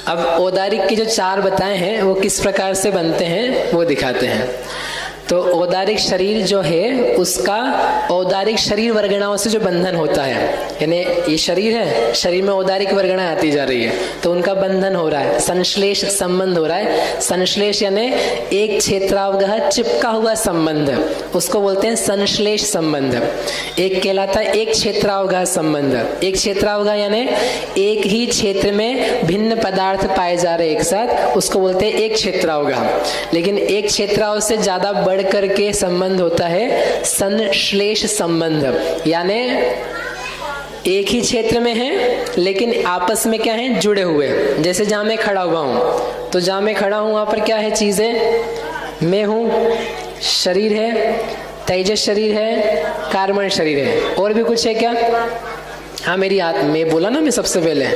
अब औदारिक के जो 4 बताए हैं वो किस प्रकार से बनते हैं वो दिखाते हैं। तो औदारिक शरीर जो है उसका औदारिक शरीर वर्गणाओं से जो बंधन होता है, यानी ये शरीर है, शरीर में औदारिक वर्गणाएं आती जा रही है तो उनका बंधन हो रहा है, संश्लेष संबंध हो रहा है। संश्लेष यानी एक क्षेत्रावगाह चिपका हुआ संबंध, उसको बोलते हैं संश्लेष संबंध। एक कहलाता है एक क्षेत्रावगाह संबंध। एक क्षेत्रावगाह यानी एक ही क्षेत्र में भिन्न पदार्थ पाए जा रहे एक साथ, उसको बोलते हैं एक क्षेत्रावगाह। लेकिन एक क्षेत्राव से ज्यादा बढ़ करके संबंध होता है संश्लेष संबंध, यानी एक ही क्षेत्र में है लेकिन आपस में क्या है, जुड़े हुए। जैसे जहां मैं खड़ा हुआ हूं, तो जहां मैं खड़ा हूं वहां पर क्या है, चीजें, मैं हूं, शरीर है, तेजस शरीर है, कार्बन शरीर है, और भी कुछ है क्या? हाँ, मेरी आत्मा, मैं बोला ना मैं सबसे पहले,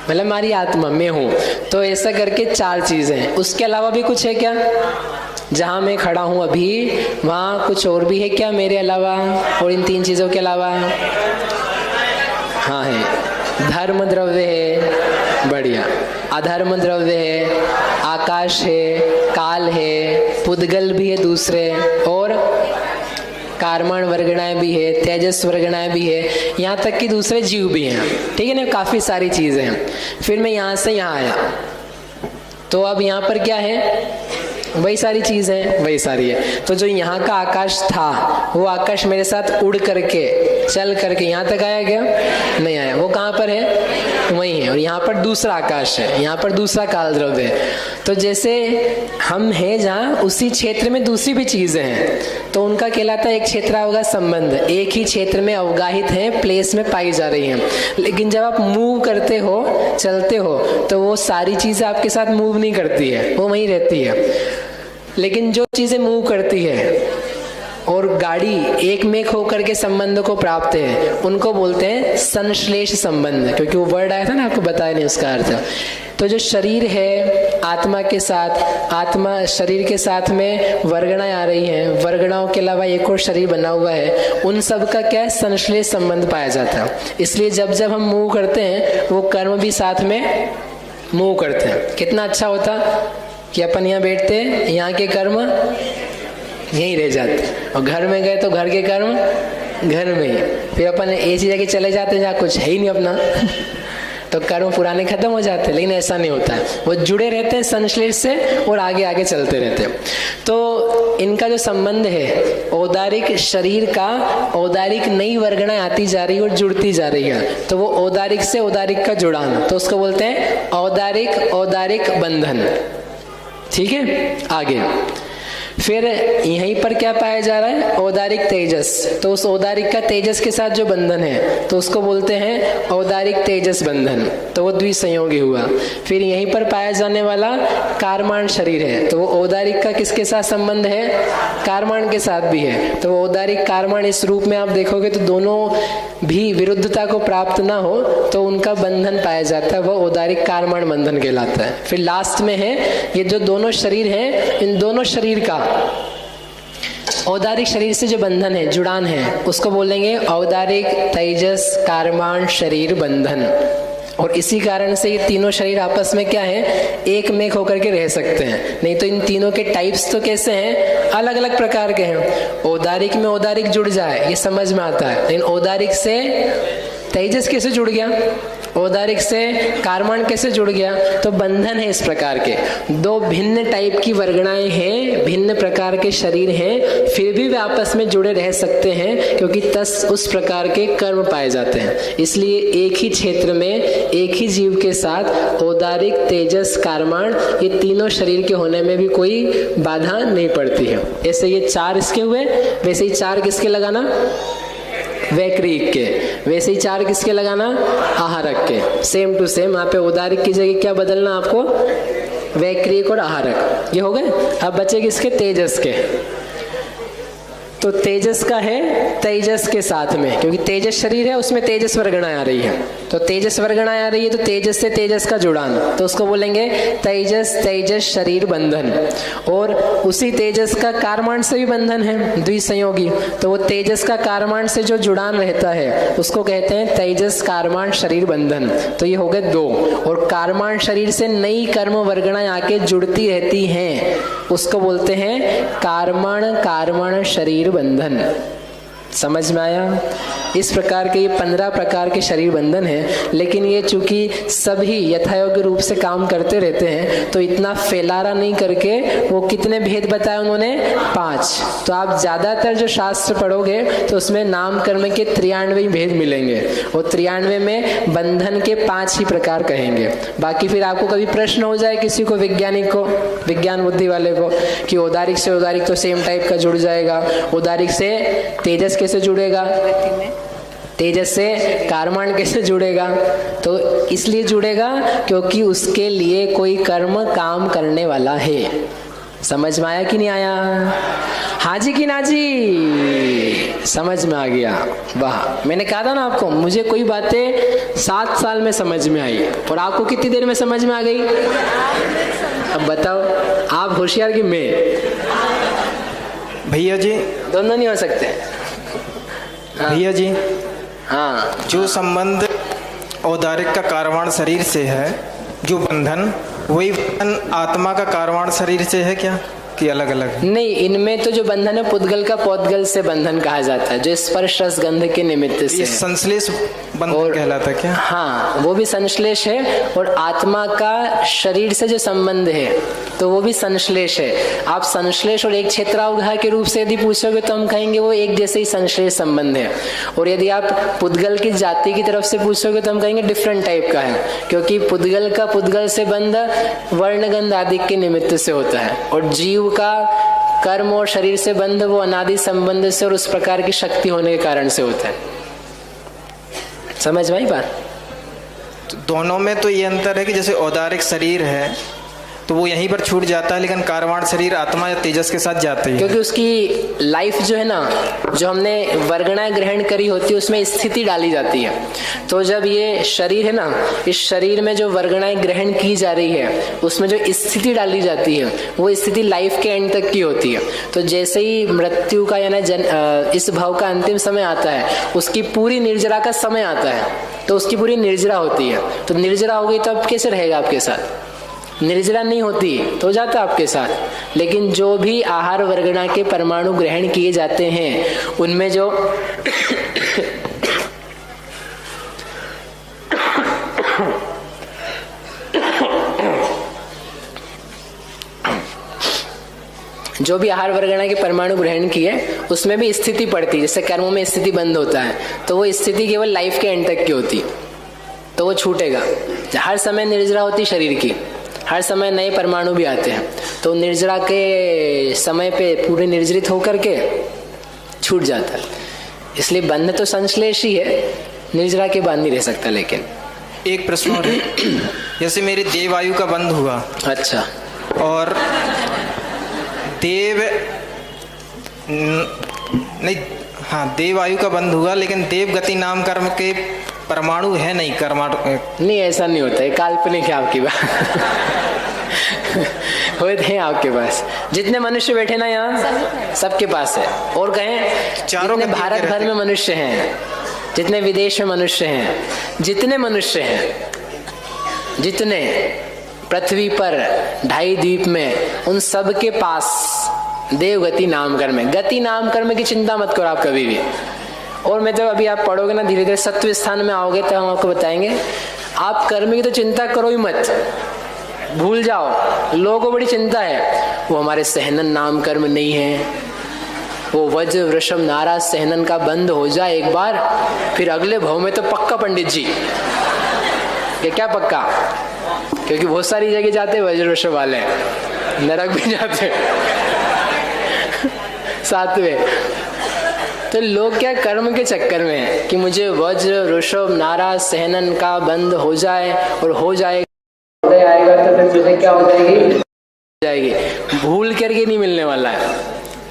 मतलब हमारी आत्मा, मैं हूं। तो ऐसा करके 4 चीजें। उसके अलावा भी कुछ है क्या? जहां मैं खड़ा हूं अभी वहां कुछ और भी है क्या मेरे अलावा, और इन 3 चीजों के अलावा? हाँ है, धर्म द्रव्य है, बढ़िया, अधर्म द्रव्य है, आकाश है, काल है, पुद्गल भी है दूसरे, और कार्बन वर्गणाएं भी है, तेजस वर्गणाएं भी है, यहाँ तक कि दूसरे जीव भी हैं। ठीक है ना, काफी सारी चीजें हैं। फिर मैं यहाँ से यहाँ आया, तो अब यहाँ पर क्या है, वही सारी चीज है, वही सारी है। तो जो यहाँ का आकाश था वो आकाश मेरे साथ उड़ करके चल करके यहाँ तक आया क्या? नहीं आया। वो कहाँ पर है? वही है। और यहाँ पर दूसरा आकाश है, यहाँ पर दूसरा काल द्रव्य है। तो जैसे हम हैं जहाँ, उसी क्षेत्र में दूसरी भी चीजें हैं, तो उनका कहलाता है एक क्षेत्रावगाह संबंध। एक ही क्षेत्र में अवगाहित है, प्लेस में पाई जा रही हैं। लेकिन जब आप मूव करते हो, चलते हो, तो वो सारी चीजें आपके साथ मूव नहीं करती है, वो वहीं रहती है। लेकिन जो चीजें मूव करती है और गाड़ी एक में होकर के संबंध को प्राप्त है, उनको बोलते हैं संश्लेष संबंध। क्योंकि वो वर्ड आया था ना, आपको बताया नहीं उसका अर्थ। तो जो शरीर है आत्मा के साथ, आत्मा शरीर के साथ में वर्गणाएं आ रही हैं, वर्गणाओं के अलावा एक और शरीर बना हुआ है, उन सब का क्या है, संश्लेष संबंध पाया जाता है। इसलिए जब जब हम मूव करते हैं वो कर्म भी साथ में मूव करते हैं। कितना अच्छा होता कि अपन यहाँ बैठते, यहाँ के कर्म यहीं रह जाते, और घर में गए तो घर के कर्म घर में ही। फिर अपन ऐसी जगह चले जाते जहाँ कुछ है ही नहीं अपना तो कर्म पुराने खत्म हो जाते हैं। लेकिन ऐसा नहीं होता है, वो जुड़े रहते हैं संश्लेष से और आगे आगे चलते रहते हैं। तो इनका जो संबंध है, औदारिक शरीर का औदारिक नई वर्गणाएं आती जा रही है और जुड़ती जा रही है, तो वो औदारिक से औदारिक का जुड़ान, तो उसको बोलते हैं औदारिक औदारिक बंधन। ठीक है, आगे फिर यहीं पर क्या पाया जा रहा है, औदारिक तेजस। तो उस औदारिक का तेजस के साथ जो बंधन है तो उसको बोलते हैं औदारिक तेजस बंधन, तो वो द्विसंयोगी हुआ। फिर यहीं पर पाया जाने वाला कार्बन शरीर है, तो वो औदारिक का किसके साथ संबंध है, कार्बन के साथ भी है। तो वो औदारिक कार्बन इस रूप में आप देखोगे तो दोनों भी विरुद्धता को प्राप्त ना हो तो उनका बंधन पाया जाता है, वह औदारिक कार्बन बंधन कहलाता है। फिर लास्ट में है ये जो दोनों शरीर हैं, इन दोनों शरीर का औदारिक शरीर से जो बंधन है, जुड़ान है, उसको बोलेंगे औदारिक तेजस कार्बन शरीर बंधन। और इसी कारण से ये तीनों शरीर आपस में क्या है, एक में होकर के रह सकते हैं। नहीं तो इन तीनों के टाइप्स तो कैसे हैं, अलग अलग प्रकार के हैं। औदारिक में औदारिक जुड़ जाए ये समझ में आता है, लेकिन औदारिक से तेजस कैसे जुड़ गया, औदारिक से कार्बन कैसे जुड़ गया, तो बंधन है इस प्रकार के। दो भिन्न टाइप की वर्गणाएं हैं, भिन्न प्रकार के शरीर हैं, फिर भी वे आपस में जुड़े रह सकते हैं क्योंकि तस उस प्रकार के कर्म पाए जाते हैं। इसलिए एक ही क्षेत्र में एक ही जीव के साथ औदारिक तेजस कार्बन ये तीनों शरीर के होने में भी कोई बाधा नहीं पड़ती है। ऐसे ये 4 इसके हुए, वैसे ही 4 किसके लगाना, वैक्रिक के, वैसे ही 4 किसके लगाना, आहारक के। सेम टू सेम यहाँ पे औदारिक की जगह क्या बदलना आपको, वैक्रिक और आहारक, ये हो गए। अब बचे किसके, तेजस के। तो तेजस का है तेजस के साथ में, क्योंकि तेजस शरीर है उसमें तेजस वर्गणा आ रही है, तो तेजस वर्गणा आ रही है तो तेजस से तेजस का जुड़ान, तो उसको बोलेंगे तेजस तेजस शरीर बंधन। और उसी तेजस का कारमाण से भी बंधन है द्विसंयोगी, तो वो तेजस का कारमाण से जो जुड़ान रहता है उसको कहते हैं तेजस कारमाण शरीर बंधन। तो ये हो गए दो। और कारमाण शरीर से नई कर्म वर्गणाएं आके जुड़ती रहती हैं, उसको बोलते हैं कारमण शरीर बंधन। समझ में आया? इस प्रकार के ये 15 प्रकार के शरीर बंधन है, लेकिन ये चूंकि सभी यथायोग्य रूप से काम करते रहते हैं तो इतना फैलारा नहीं करके वो कितने भेद बताए उन्होंने? 5। तो आप ज्यादातर जो शास्त्र पढ़ोगे तो उसमें नाम कर्म के 93 भेद मिलेंगे, और 93 में बंधन के 5 ही प्रकार कहेंगे। बाकी फिर आपको कभी प्रश्न हो जाए किसी को, वैज्ञानिक को, विज्ञान बुद्धि वाले को, कि उदारिक से उदारिक तो सेम टाइप का जुड़ जाएगा, उदारिक से तेजस कैसे जुड़ेगा, तेजस से कारमाण कैसे जुड़ेगा? तो इसलिए जुड़ेगा क्योंकि उसके लिए कोई कर्म काम करने वाला है। समझ में आया कि नहीं आया? हाँ जी कि ना जी? समझ में आ गया? वाह। मैंने कहा था ना आपको, मुझे कोई बातें 7 साल में समझ में आई, और आपको कितनी देर में समझ में आ गई? अब बताओ, आप होशियार कि मैं? भैया जी दोनों नहीं हो सकते। भैया जी, हाँ, जो संबंध औदारिक का कारवाण शरीर से है, जो बंधन, वही बंधन आत्मा का कारवाण शरीर से है क्या, कि अलग अलग? नहीं, इनमें तो जो बंधन है पुद्गल का पौद्गल से बंधन कहा जाता है, जो स्पर्श रस गंध के निमित्त से। ये संश्लेष बंधन कहलाता है क्या? हाँ, वो भी संश्लेष है। और आत्मा का शरीर से जो संबंध है तो वो भी संश्लेष है। आप संश्लेष और एक क्षेत्रावघाय के रूप से यदि पूछोगे तो हम कहेंगे वो एक जैसे ही संश्लेष संबंध है। और यदि आप पुद्गल की जाति की तरफ से पूछोगे तो हम कहेंगे डिफरेंट टाइप का है, क्योंकि पुद्गल का पुद्गल से बंध वर्णगंध आदि के निमित्त से होता है, और जीव का कर्म और शरीर से बंध वो अनादि संबंध से और उस प्रकार की शक्ति होने के कारण से होता है। समझ में आई बात? तो दोनों में तो ये अंतर है कि जैसे औदारिक शरीर है तो वो यहीं पर छूट जाता है, लेकिन कारवाण शरीर आत्मा या तेजस के साथ जाते हैं, क्योंकि उसकी लाइफ जो है ना, जो हमने वर्गणाएं ग्रहण करी होती है उसमें स्थिति डाली जाती है। तो जब ये शरीर है ना, इस शरीर में जो वर्गणाएं ग्रहण की जा रही है उसमें जो स्थिति डाली जाती है वो स्थिति लाइफ के एंड तक की होती है। तो जैसे ही मृत्यु का यानी इस भाव का अंतिम समय आता है, उसकी पूरी निर्जरा का समय आता है, तो उसकी पूरी निर्जरा होती है। तो निर्जरा हो गई तो अब कैसे रहेगा आपके साथ? निर्जरा नहीं होती तो जाता आपके साथ। लेकिन जो भी आहार वर्गणा के परमाणु ग्रहण किए जाते हैं उनमें जो जो भी आहार वर्गणा के परमाणु ग्रहण किए उसमें भी स्थिति पड़ती है। जैसे कर्मों में स्थिति बंद होता है तो वो स्थिति केवल लाइफ के एंड तक की होती, तो वो छूटेगा। हर समय निर्जरा होती शरीर की, हर समय नए परमाणु भी आते हैं, तो निर्जरा के समय पे पूरे निर्जरित होकर के छूट जाता है। इसलिए बंध तो संश्लेष ही है, निर्जरा के बाद नहीं रह सकता। लेकिन एक प्रश्न और है, जैसे मेरे देवायु का बंध हुआ, अच्छा, और देव नहीं, हाँ देवायु का बंध हुआ, लेकिन देव गति नाम कर्म के परमाणु है नहीं, नहीं, ऐसा नहीं होता है, काल्पनिक है आपकी बात। होते हैं आपके पास, जितने मनुष्य बैठे ना यहाँ सबके पास है। और कहें चारों जितने भारत भर में मनुष्य हैं, जितने विदेश में मनुष्य हैं, जितने मनुष्य हैं, जितने पृथ्वी पर 2.5 द्वीप में, उन सब के पास देव गति नाम कर्म है। गति नाम कर्म की चिंता मत करो आप कभी भी। और मैं तो अभी आप पढ़ोगे ना, धीरे धीरे सत्व स्थान में आओगे तो हम आपको बताएंगे। आप कर्म की तो चिंता करो ही मत, भूल जाओ। लोगों को बड़ी चिंता है, वो हमारे सहनन नाम कर्म नहीं है, वो वज्र वृषभ नारा सहनन का बंद हो जाए एक बार, फिर अगले भाव में तो पक्का पंडित जी। ये क्या पक्का? क्योंकि बहुत सारी जगह जाते वज्र वृषभ वाले, नरक भी जाते सातवें। तो लोग क्या कर्म के चक्कर में है कि मुझे वज्र वृषभ नारा सहनन का बंद हो जाए, और हो जाएगा तो फिर मुझे क्या हो जाएगी, भूल करके नहीं मिलने वाला है।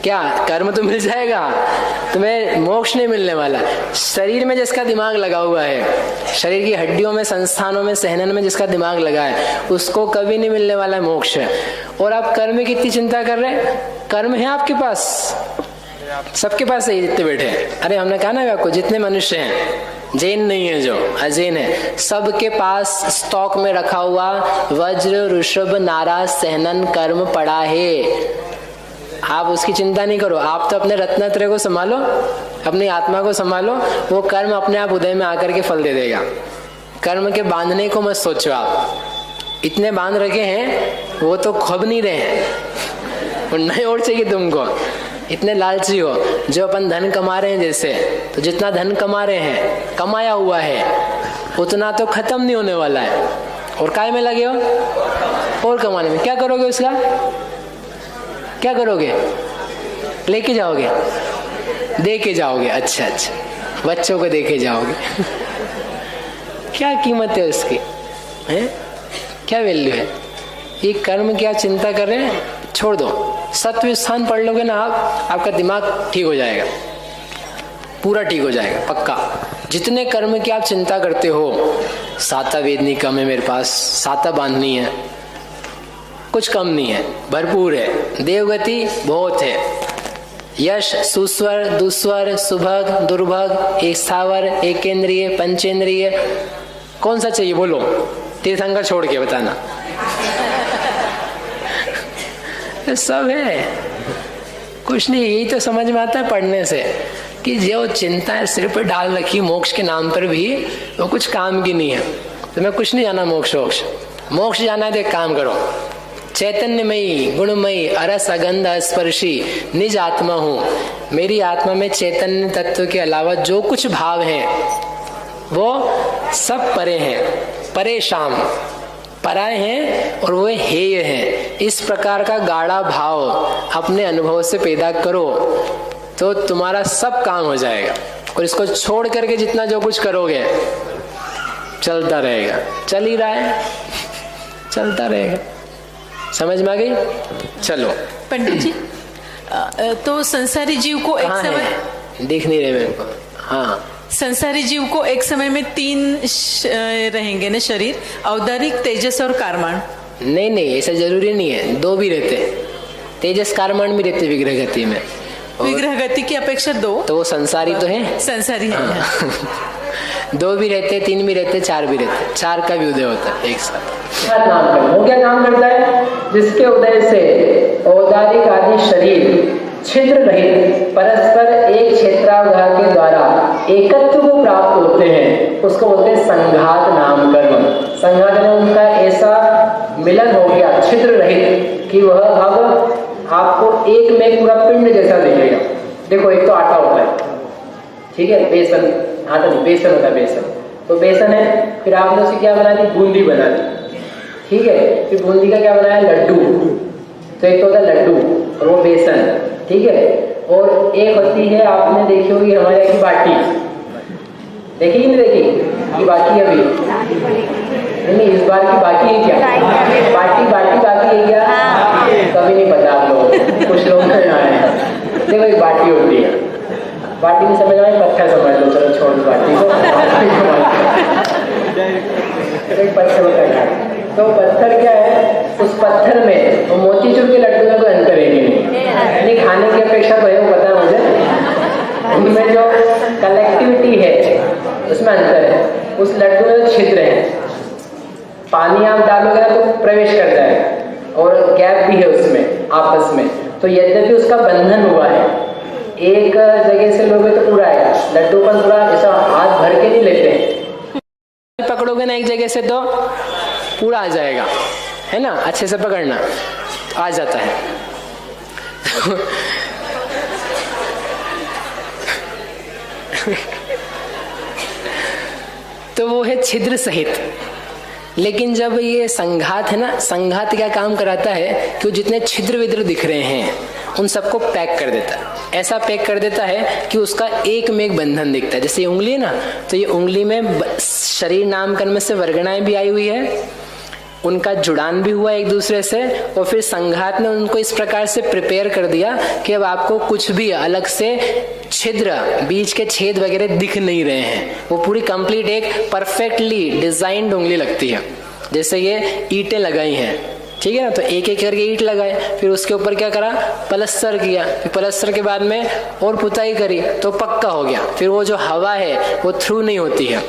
क्या कर्म तो मिल जाएगा, तुम्हें मोक्ष नहीं मिलने वाला। शरीर में जिसका दिमाग लगा हुआ है, शरीर की हड्डियों में, संस्थानों में, सहनन में जिसका दिमाग लगा है, उसको कभी नहीं मिलने वाला है मोक्ष। और आप कर्म की इतनी चिंता कर रहे हैं, कर्म है आपके पास, सबके पास है जितने बैठे हैं। अरे हमने कहा ना आपको, जितने मनुष्य हैं, जैन नहीं है जो अजैन है, सबके पास स्टॉक में रखा हुआ वज्र, ऋषभ, नारा, सहनन कर्म पड़ा है। आप उसकी चिंता नहीं करो, आप तो अपने रत्नत्रय को संभालो, अपनी आत्मा को संभालो, वो कर्म अपने आप उदय में आकर के फल दे देगा। कर्म के बांधने को मत सोचो, आप इतने बांध रखे हैं वो तो खब नहीं रहे हैं, और नहीं और चाहिए तुमको। इतने लालची हो, जो अपन धन कमा रहे हैं जैसे, तो जितना धन कमा रहे हैं, कमाया हुआ है, उतना तो खत्म नहीं होने वाला है, और काय में लगे हो और कमाने में। क्या करोगे उसका, क्या करोगे, लेके जाओगे, दे के जाओगे। अच्छा अच्छा, बच्चों को दे के जाओगे। क्या कीमत है उसकी, है क्या वैल्यू है। ये कर्म की आप चिंता कर रहे हैं, छोड़ दो। सत्व स्थान पढ़ लोगे ना आप, आपका दिमाग ठीक हो जाएगा, पूरा ठीक हो जाएगा पक्का। जितने कर्म की आप चिंता करते हो, साता वेदनी कम है मेरे पास, साता बांधनी है, कुछ कम नहीं है, भरपूर है। देवगति बहुत है, यश, सुस्वर, दुस्वर, सुभग, दुर्भग, एक स्थावर, एक केंद्रीय, पंचेंद्रीय, कौन सा चाहिए बोलो, तीर्थंकर छोड़ के बताना। सब है, कुछ नहीं। यही तो समझ में आता है पढ़ने से कि जो चिंता है सिर पर डाल रखी मोक्ष के नाम पर भी, वो कुछ काम की नहीं है। तुम्हें कुछ नहीं जाना मोक्ष वोक्ष, मोक्ष जाना है तो एक काम करो, चैतन्यमयी, गुणमयी, अरस, अगंध, स्पर्शी निज आत्मा हूँ। मेरी आत्मा में चैतन्य तत्व के अलावा जो कुछ भाव हैं वो सब परे हैं, परेशान पराए हैं, और वो हेय हैं। इस प्रकार का गाढ़ा भाव अपने अनुभव से पैदा करो तो तुम्हारा सब काम हो जाएगा। और इसको छोड़ करके जितना जो कुछ करोगे चलता रहेगा, चल ही रहा है, चलता रहेगा। समझ में आ गई? चलो पंडित जी, तो संसारी जीव को एक समय, देख नहीं रहे मेरे को, हाँ, संसारी जीव को एक समय में 3 रहेंगे ना शरीर, औदारिक, तेजस और कारमान। नहीं नहीं, ऐसा जरूरी नहीं है, 2 भी रहते, तेजस कारमान भी रहते विग्रह गति में। विग्रह गति की अपेक्षा 2, तो वो संसारी तो है, संसारी है। हाँ। 2 भी रहते, 3 भी रहते, 4 भी रहते, 4 का भी उदय होता है एक साथ। वो क्या काम करता है, जिसके उदय से औदारिक आदि शरीर छिद्र रहित परस्पर एक क्षेत्रावधान के द्वारा एकत्व को प्राप्त होते हैं, उसको बोलते हैं संघात नाम कर्म। संघात में उनका ऐसा मिलन हो गया छिद्र रहित कि वह अब आपको एक में पूरा पिंड जैसा दिखेगा। देखो, एक तो आटा होता है, ठीक है, बेसन, आटा नहीं, बेसन होता है, बेसन तो बेसन है, फिर आपने उसे क्या बना दी, बूंदी बना दी, ठीक है, फिर बूंदी का क्या बनाया, लड्डू। तो एक तो होता है लड्डू और वो बेसन, ठीक है, और एक होती है, आपने देखी होगी हमारे यहाँ की बाटी, देखी नहीं देखी, की बाकी अभी नहीं, इस बार की बाकी है क्या, बाटी बाकी है क्या, कभी नहीं पता आप लोग, कुछ लोग नहीं आए। देखो एक बाटी होती है, बाटी नहीं समझ आए, पत्थर समझ लो, चलो छोड़ दो बाटी को। एक पत्थर होता है, तो पत्थर क्या है, उस पत्थर में वो मोतीचूर के लड्डू में कोई अंतर है नहीं, खाने की अपेक्षा तो है, वो पता है मुझे, उनमें जो कलेक्टिविटी है उसमें अंतर है। उस लड्डू में जो छिद्र है, पानी आप डालोगे ना तो प्रवेश कर जाएगा, और गैप भी है उसमें आपस में, तो यद्यपि उसका बंधन हुआ है, एक जगह से लोगे तो पूरा आएगा, लड्डू पर पूरा ऐसा हाथ भर के नहीं लेते, पकड़ोगे ना एक जगह से तो पूरा आ जाएगा, है ना, अच्छे से पकड़ना आ जाता है। तो वो है छिद्र सहित। लेकिन जब ये संघात है ना, संघात क्या काम कराता है कि जितने छिद्र विद्र दिख रहे हैं उन सबको पैक कर देता है। ऐसा पैक कर देता है कि उसका एक में एक बंधन दिखता है। जैसे ये उंगली है ना, तो ये उंगली में शरीर नामकरण में से वर्गणाएं भी आई हुई है, उनका जुड़ान भी हुआ एक दूसरे से, और फिर संघात ने उनको इस प्रकार से प्रिपेयर कर दिया कि अब आपको कुछ भी अलग से छिद्र, बीच के छेद वगैरह दिख नहीं रहे हैं। वो पूरी कंप्लीट एक परफेक्टली डिजाइंड उंगली लगती है। जैसे ये ईंटें लगाई हैं, ठीक है ना, तो एक एक करके ईंट लगाए, फिर उसके ऊपर क्या करा, पलस्तर किया, फिर पलस्तर के बाद में और पुताई करी तो पक्का हो गया। फिर वो जो हवा है वो थ्रू नहीं होती है।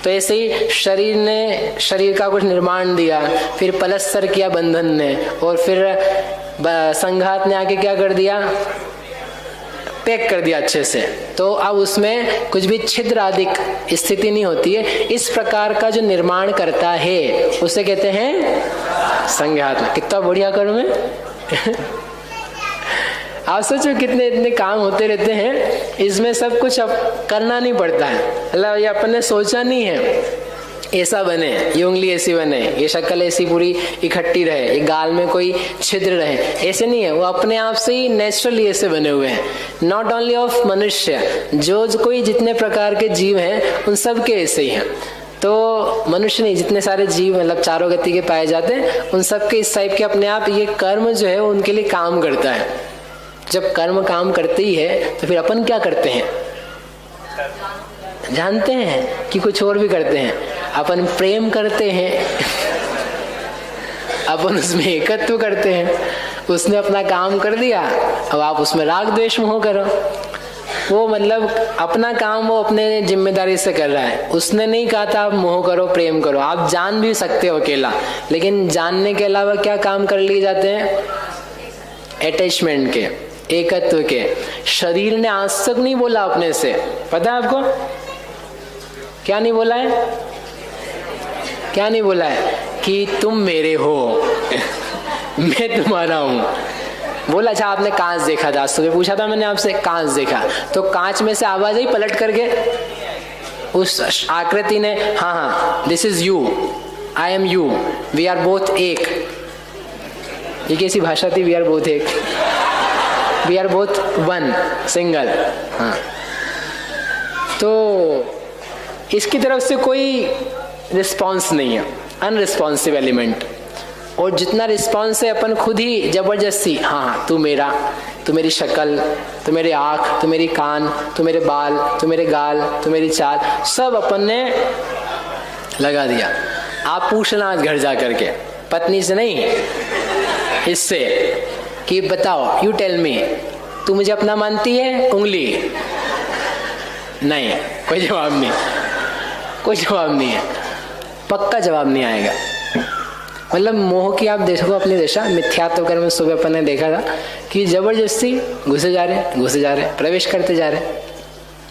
तो ऐसे ही शरीर ने, शरीर का कुछ निर्माण दिया, फिर पलस्तर किया बंधन ने, और फिर संघात ने आके क्या कर दिया, पैक कर दिया अच्छे से। तो अब उसमें कुछ भी छिद्र आदि स्थिति नहीं होती है। इस प्रकार का जो निर्माण करता है उसे कहते हैं संघात। कितना बढ़िया कर्म है। आप सोचो कितने इतने काम होते रहते हैं, इसमें सब कुछ अब करना नहीं पड़ता है। मतलब ये अपन ने सोचा नहीं है ऐसा बने, ये उंगली ऐसी बने, ये शक्ल ऐसी पूरी इकट्ठी रहे, ये गाल में कोई छिद्र रहे, ऐसे नहीं है। वो अपने आप से ही नेचुरली ऐसे बने हुए हैं। नॉट ओनली ऑफ मनुष्य, जो कोई जितने प्रकार के जीव हैं उन सब के ऐसे ही हैं। तो मनुष्य नहीं, जितने सारे जीव मतलब चारों गति के पाए जाते हैं, उन सब के इस टाइप के अपने आप ये कर्म जो है वो उनके लिए काम करता है। जब कर्म काम करते ही है तो फिर अपन क्या करते हैं, जानते हैं कि कुछ और भी करते हैं। अपन प्रेम करते हैं, अपन उसमें एकत्व करते हैं। उसने अपना काम कर दिया, अब आप उसमें राग द्वेष मोह करो। वो मतलब अपना काम वो अपने जिम्मेदारी से कर रहा है। उसने नहीं कहा था आप मोह करो, प्रेम करो। आप जान भी सकते हो अकेला, लेकिन जानने के अलावा क्या काम कर लिए जाते हैं, अटैचमेंट के, एकत्व के। शरीर ने आज तक नहीं बोला अपने से, पता है आपको क्या नहीं बोला है, क्या नहीं बोला है कि तुम मेरे हो मैं तुम्हारा हूं। बोला अच्छा आपने कांच देखा था, सुबह पूछा था मैंने आपसे, कांच देखा तो कांच में से आवाज आई पलट करके उस आकृति ने, हाँ हाँ this is you, I am you, we are both एक। ये कैसी भाषा थी, वी आर बोथ एक, we are both one, single. हाँ, तो इसकी तरफ से कोई रिस्पॉन्स नहीं है, अनरिस्पॉन्सिव एलिमेंट। और जितना रिस्पॉन्स है अपन खुद ही जबरदस्ती, हाँ तू मेरा, तू मेरी शक्ल, तू मेरी आँख, तू मेरी कान, तू मेरे बाल, तू मेरे गाल, तू मेरी चाल, सब अपन ने लगा दिया। आप पूछना आज घर जा करके, पत्नी से नहीं, इससे कि बताओ, यू टेल मी, तू मुझे अपना मानती है, उंगली नहीं, कोई जवाब नहीं, कोई जवाब नहीं है, पक्का जवाब नहीं आएगा। मतलब मोह की आप देखो अपनी दिशा, मिथ्यात्व कर्म में सुबह अपन ने देखा था कि जबरदस्ती घुसे जा रहे, प्रवेश करते जा रहे,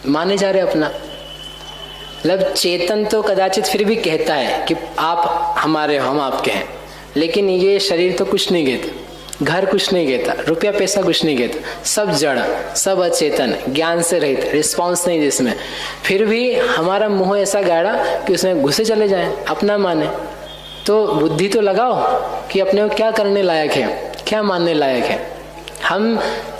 माने जा रहे अपना। मतलब चेतन तो कदाचित फिर भी कहता है कि आप हमारे हो, हम आपके हैं, लेकिन ये शरीर तो कुछ नहीं कहता, घर कुछ नहीं कहता, रुपया पैसा कुछ नहीं कहता, सब जड़, सब अचेतन, ज्ञान से रहित, रिस्पॉन्स नहीं जिसमें। फिर भी हमारा मोह ऐसा गाढ़ा कि उसमें घुसे चले जाएं, अपना माने। तो बुद्धि तो लगाओ कि अपने को क्या करने लायक है, क्या मानने लायक है। हम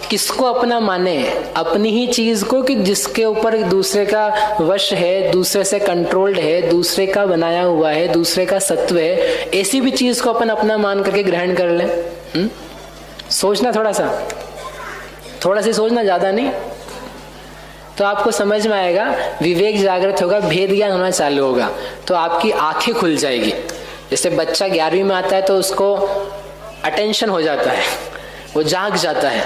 किसको अपना माने, अपनी ही चीज को, कि जिसके ऊपर दूसरे का वश है, दूसरे से कंट्रोल्ड है, दूसरे का बनाया हुआ है, दूसरे का सत्व है, ऐसी भी चीज को अपन अपना मान करके ग्रहण कर लें। सोचना थोड़ा सी सोचना, ज्यादा नहीं, तो आपको समझ में आएगा, विवेक जागृत होगा, भेद ज्ञान होना चालू होगा, तो आपकी आंखें खुल जाएगी। जैसे बच्चा 11वीं में आता है तो उसको अटेंशन हो जाता है, वो जाग जाता है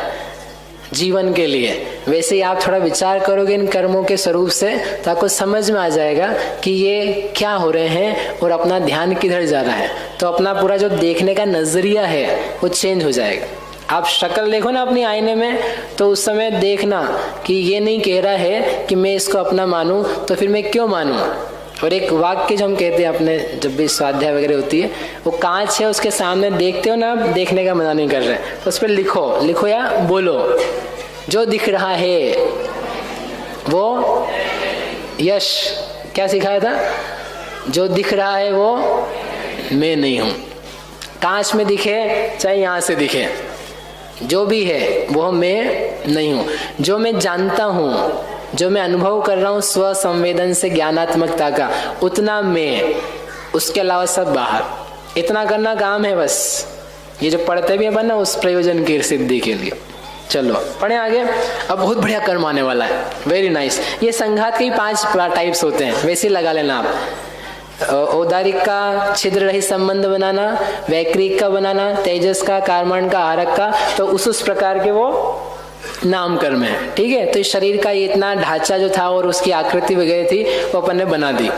जीवन के लिए, वैसे ही आप थोड़ा विचार करोगे इन कर्मों के स्वरूप से तो आपको समझ में आ जाएगा कि ये क्या हो रहे हैं और अपना ध्यान किधर जा रहा है। तो अपना पूरा जो देखने का नजरिया है वो चेंज हो जाएगा। आप शक्ल देखो ना अपनी आईने में, तो उस समय देखना कि ये नहीं कह रहा है कि मैं इसको अपना मानूं, तो फिर मैं क्यों मानूं। और एक वाक्य जो हम कहते हैं अपने जब भी स्वाध्याय वगैरह होती है, वो कांच है, उसके सामने देखते हो ना, आप देखने का मना नहीं कर रहे, उस पर लिखो या बोलो, जो दिख रहा है वो यश। क्या सिखाया था, जो दिख रहा है वो मैं नहीं हूं। कांच में दिखे चाहे यहां से दिखे, जो भी है वो मैं नहीं हूं। जो मैं जानता हूं, जो मैं अनुभव कर रहा हूं स्व संवेदन से ज्ञानात्मकता का, उतना मैं, उसके अलावा सब बाहर। इतना करना काम है बस। ये जो पढ़ते भी हैं ना उस प्रयोजन की सिद्धि के लिए। चलो पढ़े आगे। अब बहुत बढ़िया कर्म आने वाला है, वेरी नाइस। ये संघात के ही 5 टाइप्स होते हैं, वैसे ही लगा लेना आप। औदारिक का छिद्र रहित संबंध बनाना, वैक्रिक का बनाना, तेजस का, कार्मण का, आरक का, तो उस प्रकार के वो नाम कर्म है। ठीक है, तो इस शरीर का इतना ढांचा जो था और उसकी आकृति वगैरह थी वो अपन ने बना दी।